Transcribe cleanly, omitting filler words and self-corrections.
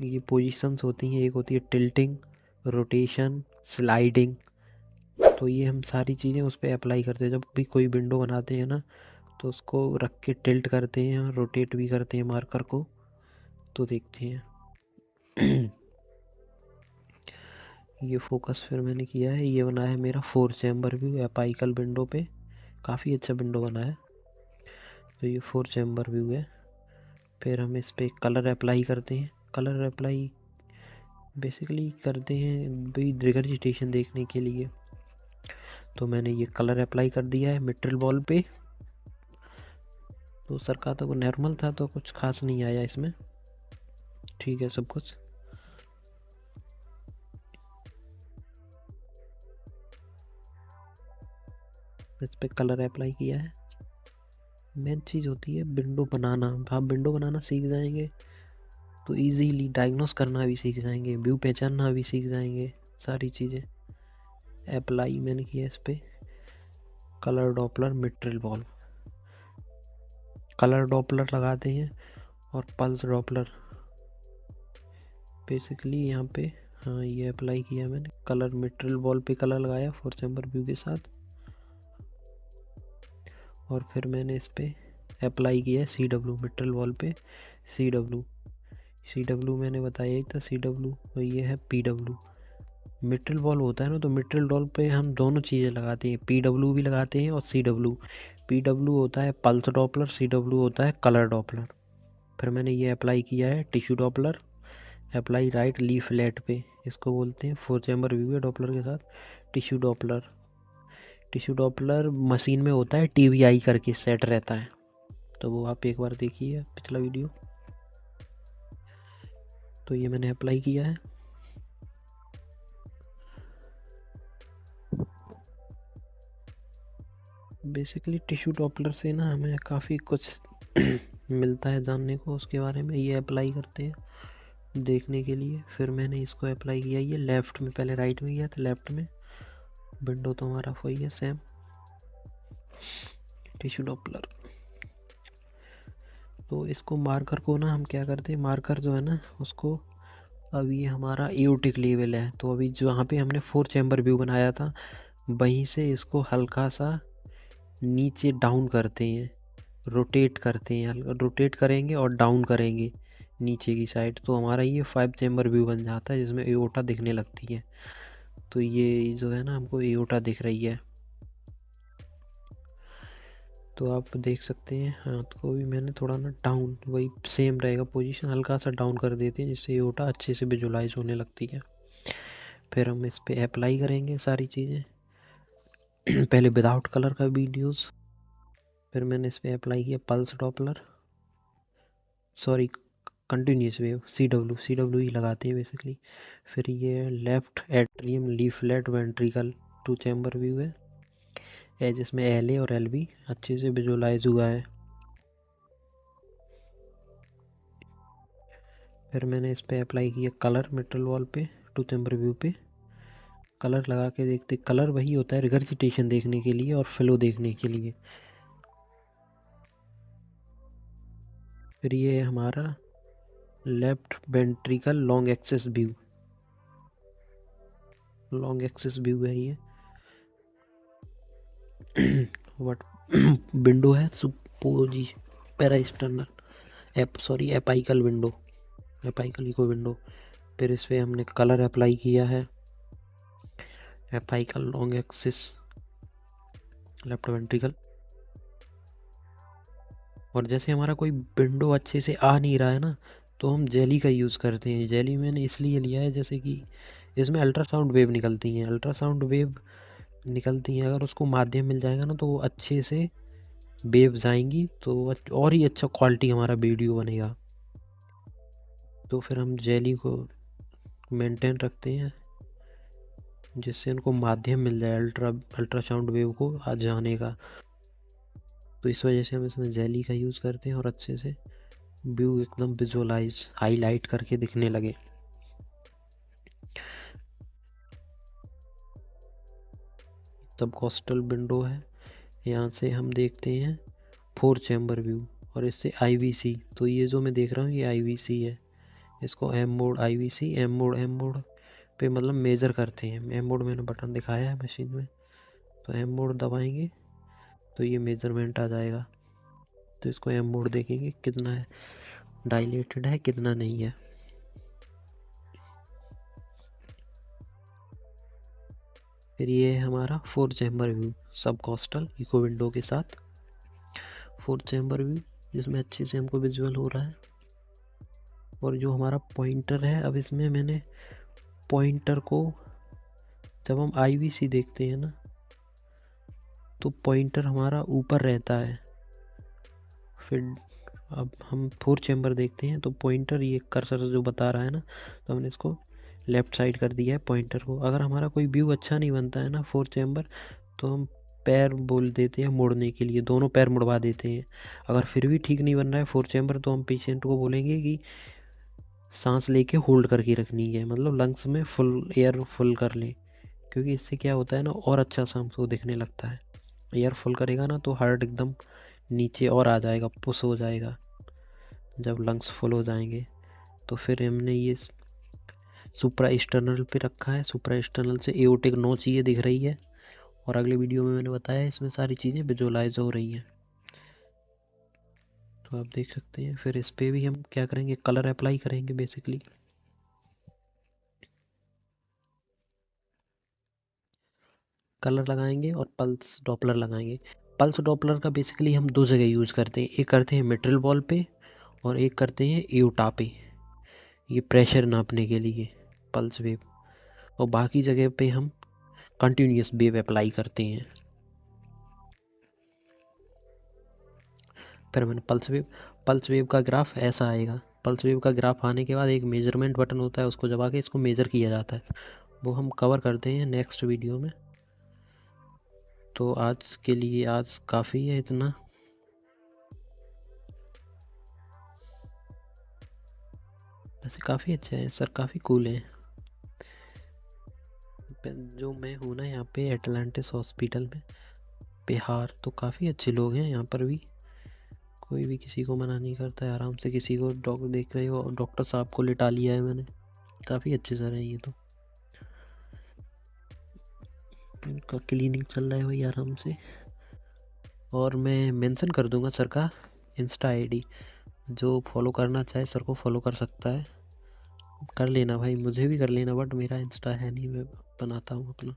ये पोजीशंस होती हैं, एक होती है टिल्टिंग, रोटेशन, स्लाइडिंग। तो ये हम सारी चीज़ें उस पर अप्लाई करते हैं। जब भी कोई विंडो बनाते हैं ना, तो उसको रख के टिल्ट करते हैं, रोटेट भी करते हैं मार्कर को, तो देखते हैं। ये फोकस फिर मैंने किया है। ये बना है मेरा 4 चैम्बर व्यू एपाइकल विंडो पे, काफ़ी अच्छा विंडो बना है। तो ये 4 चैम्बर व्यू है। फिर हम इस पर कलर अप्लाई करते हैं। कलर अप्लाई बेसिकली करते हैं भाई रिगर्जिटेशन देखने के लिए। तो मैंने ये कलर अप्लाई कर दिया है मिट्रल बॉल पे। तो सर का तो वो नॉर्मल था, तो कुछ खास नहीं आया इसमें, ठीक है सब कुछ। इस पे कलर अप्लाई किया है। मेन चीज़ होती है विंडो बनाना। आप विंडो बनाना सीख जाएंगे तो इजीली डायग्नोस करना भी सीख जाएंगे, व्यू पहचानना भी सीख जाएंगे, सारी चीज़ें। अप्लाई मैंने किया इस पे colour Doppler mitral ball. Colour Doppler लगाते हैं और पल्स डॉपलर बेसिकली यहाँ पे। हाँ, ये अप्लाई किया मैंने कलर मिट्रल बॉल पे, कलर लगाया 4 चैम्बर व्यू के साथ। और फिर मैंने इस पे अप्लाई किया CW मिट्रल बॉल पे। CW मैंने बताया ही था, CW और ये है PW। मिट्रल बॉल होता है ना, तो मिट्रल बॉल पे हम दोनों चीज़ें लगाते हैं, PW भी लगाते हैं और CW। PW होता है पल्स डॉपलर, CW होता है कलर डॉपलर। फिर मैंने ये अप्लाई किया है tissue Doppler. Apply right leaflet पे, इसको बोलते हैं 4 चैम्बर व्यू है डॉपलर के साथ tissue Doppler. Tissue Doppler machine में होता है, TVI करके सेट रहता है, तो वो आप एक बार देखिए पिछला वीडियो। तो ये मैंने अप्लाई किया है। बेसिकली टिश्यू डॉपलर से ना हमें काफ़ी कुछ मिलता है जानने को उसके बारे में। ये अप्लाई करते हैं देखने के लिए। फिर मैंने इसको अप्लाई किया, ये लेफ़्ट में, पहले राइट में किया था, लेफ़्ट में। विंडो तो हमारा वही है सेम, टिश्यू डॉपलर। तो इसको मार्कर को ना हम क्या करते हैं, मार्कर जो है ना उसको, अभी ये हमारा एओटिक लेवल है, तो अभी जहाँ पे हमने 4 चैम्बर व्यू बनाया था वहीं से इसको हल्का सा नीचे डाउन करते हैं, रोटेट करते हैं, रोटेट करेंगे और डाउन करेंगे नीचे की साइड, तो हमारा ये 5 चैम्बर व्यू बन जाता है जिसमें एओटा दिखने लगती है। तो ये जो है ना हमको एओटा दिख रही है, तो आप देख सकते हैं। हाथ को भी मैंने थोड़ा ना डाउन, वही सेम रहेगा पोजीशन, हल्का सा डाउन कर देते हैं जिससे एओटा अच्छे से विजुलाइज होने लगती है। फिर हम इस पे अप्लाई करेंगे सारी चीज़ें। पहले विदाउट कलर का वीडियोस, फिर मैंने इस पे अप्लाई किया pulse Doppler, sorry continuous wave, CW ही लगाते हैं बेसिकली। फिर ये left atrium leaflet ventricle 2 chamber view है जिसमें LA और LB अच्छे से विजुलाइज हुआ है। फिर मैंने इस पे अप्लाई किया कलर मिट्रल वॉल पे 2 चैम्बर व्यू पे। कलर लगा के देखते, कलर वही होता है रिगर्जिटेशन देखने के लिए और फ्लो देखने के लिए। फिर ये हमारा left ventricle long axis view, long axis view है ये। वट विंडो है सुपोजी parasternal apical window, apical echo window. फिर इस पर हमने कलर अप्लाई किया है apical long axis left ventricle. और जैसे हमारा कोई विंडो अच्छे से आ नहीं रहा है ना, तो हम जेली का यूज़ करते हैं। जेली मैंने इसलिए लिया है जैसे कि इसमें अल्ट्रासाउंड वेव निकलती हैं, अल्ट्रासाउंड वेव निकलती हैं, अगर उसको माध्यम मिल जाएगा ना तो वो अच्छे से वेव्स आएंगी, तो और ही अच्छा क्वालिटी हमारा वीडियो बनेगा। तो फिर हम जेली को मेंटेन रखते हैं जिससे उनको माध्यम मिल जाए अल्ट्रासाउंड वेव को आ जाने का। तो इस वजह से हम इसमें जेली का यूज़ करते हैं और अच्छे से व्यू एकदम विजुअलाइज हाईलाइट करके दिखने लगे। तब कोस्टल विंडो है, यहाँ से हम देखते हैं 4 चैम्बर व्यू और इससे IVC। तो ये जो मैं देख रहा हूँ ये IVC है, इसको M mode IVC M mode पे मतलब मेज़र करते हैं। एम मोड मैंने बटन दिखाया है मशीन में, तो एम मोड दबाएंगे तो ये मेज़रमेंट आ जाएगा। तो इसको एम मोड देखेंगे कितना है, डायलेटेड है कितना नहीं है। फिर ये है हमारा 4 चैम्बर व्यू सब कॉस्टल इको विंडो के साथ। 4 चैम्बर व्यू जिसमें अच्छे से हमको विजुअल हो रहा है। और जो हमारा पॉइंटर है, अब इसमें मैंने पॉइंटर को, जब हम IVC देखते हैं ना तो पॉइंटर हमारा ऊपर रहता है। फिर अब हम 4 चैम्बर देखते हैं तो पॉइंटर, ये कर्सर जो बता रहा है ना, तो हमने इसको लेफ़्ट साइड कर दिया है पॉइंटर को। अगर हमारा कोई व्यू अच्छा नहीं बनता है ना 4 चैम्बर, तो हम पैर बोल देते हैं मुड़ने के लिए, दोनों पैर मुड़वा देते हैं। अगर फिर भी ठीक नहीं बन रहा है 4 चैम्बर, तो हम पेशेंट को बोलेंगे कि सांस लेके होल्ड करके रखनी है, मतलब लंग्स में फुल एयर फुल कर लें। क्योंकि इससे क्या होता है ना, और अच्छा सा हमको दिखने लगता है। एयर फुल करेगा ना तो हार्ट एकदम नीचे और आ जाएगा, पुश हो जाएगा। जब लंग्स फुल हो जाएंगे तो फिर हमने ये सुप्रा एक्सटर्नल पे रखा है। सुप्रा एक्सटर्नल से एओर्टिक नोच ये दिख रही है, और अगले वीडियो में मैंने बताया इसमें सारी चीज़ें विजुअलाइज हो रही हैं, तो आप देख सकते हैं। फिर इस पर भी हम क्या करेंगे, कलर अप्लाई करेंगे बेसिकली। कलर लगाएंगे और पल्स डॉपलर लगाएंगे। पल्स डॉपलर का बेसिकली हम 2 जगह यूज़ करते हैं, एक करते हैं मिट्रल बॉल पे और एक करते हैं एओर्टा पे, ये प्रेशर नापने के लिए पल्स वेव। और बाकी जगह पे हम कंटिन्यूस वेव अप्लाई करते हैं। फिर मैंने पल्स वेव का ग्राफ ऐसा आएगा। पल्स वेव का ग्राफ आने के बाद एक मेजरमेंट बटन होता है, उसको दबा के इसको मेज़र किया जाता है। वो हम कवर करते हैं नेक्स्ट वीडियो में। तो आज के लिए आज काफ़ी है इतना। वैसे काफ़ी अच्छा है सर, काफ़ी कूल है। जो मैं हूँ ना यहाँ पे एटलांटिस हॉस्पिटल में बिहार, तो काफ़ी अच्छे लोग हैं यहाँ पर भी। कोई भी किसी को मना नहीं करता है, आराम से किसी को देख रहे हो, डॉक्टर साहब को लिटा लिया है मैंने। काफ़ी अच्छे सर हैं ये तो। इनका क्लिनिक चल रहा है भाई आराम से। और मैं मेंशन कर दूंगा सर का इंस्टा ID, जो फॉलो करना चाहे सर को फॉलो कर सकता है। कर लेना भाई, मुझे भी कर लेना, बट मेरा इंस्टा है नहीं, मैं बनाता हूँ अपना।